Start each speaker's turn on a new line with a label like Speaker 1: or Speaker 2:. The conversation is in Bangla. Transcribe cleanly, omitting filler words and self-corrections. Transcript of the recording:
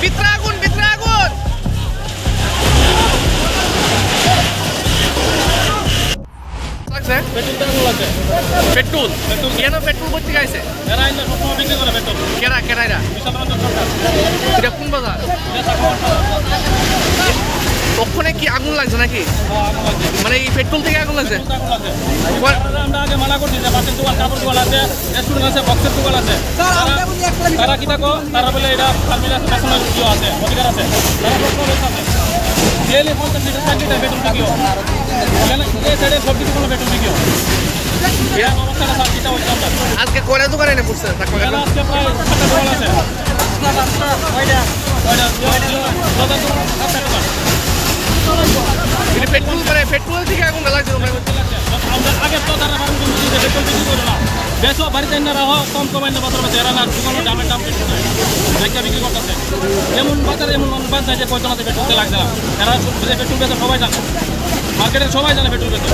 Speaker 1: ভিতরে আগুন, ভিতরে আগুন। লাগছে পেট্রোল কেন পেট্রোল করতে গাইছে কেরা কেরাইরা এটা কোন বাজার ওখানে কি আগুন লাগছে নাকি মানে এই পেট্রোল থেকে আগুন লাগছে
Speaker 2: আমরা আগে মানা করছি যে বাসের দোকান কাপড় দোকান আছে রেস্টুরেন্ট আছে বক্সের দোকান আছে তারা কি থাকো তারা বলে এটা ফার্মিল আছে ন্যাশনাল জিও আছে অধিকার আছে তারা প্রশ্ন আছে ডেলি 50 লিটার 60 লিটার পেট্রোল বিকিও এই সাইডে সব কিছু কোনো পেট্রোল বিকিও অবস্থাটা স্যার যেটা হচ্ছে
Speaker 1: আজকে কয়টা দোকানে এনে পড়ছে
Speaker 2: আজকে প্রায় 7টা দোকান আছে
Speaker 1: পেট্রোল করে পেট্রোল থেকে আগুন লাগছে
Speaker 2: আমরা আগে তো তারা পেট্রোল বিক্রি করে না বেশো বাড়িতে না রাখো কম কমাই না বাজার এরা না দোকানের দামের দাম বেশি নাই একটা বিক্রি করতেছে যেমন বাজারে এমন বাদ নাই যে কয়জনাতে পেট্রোল লাগছে না এরা পেট্রোল বেচে সবাই জানে মার্কেটে সবাই জানে পেট্রোল বেচে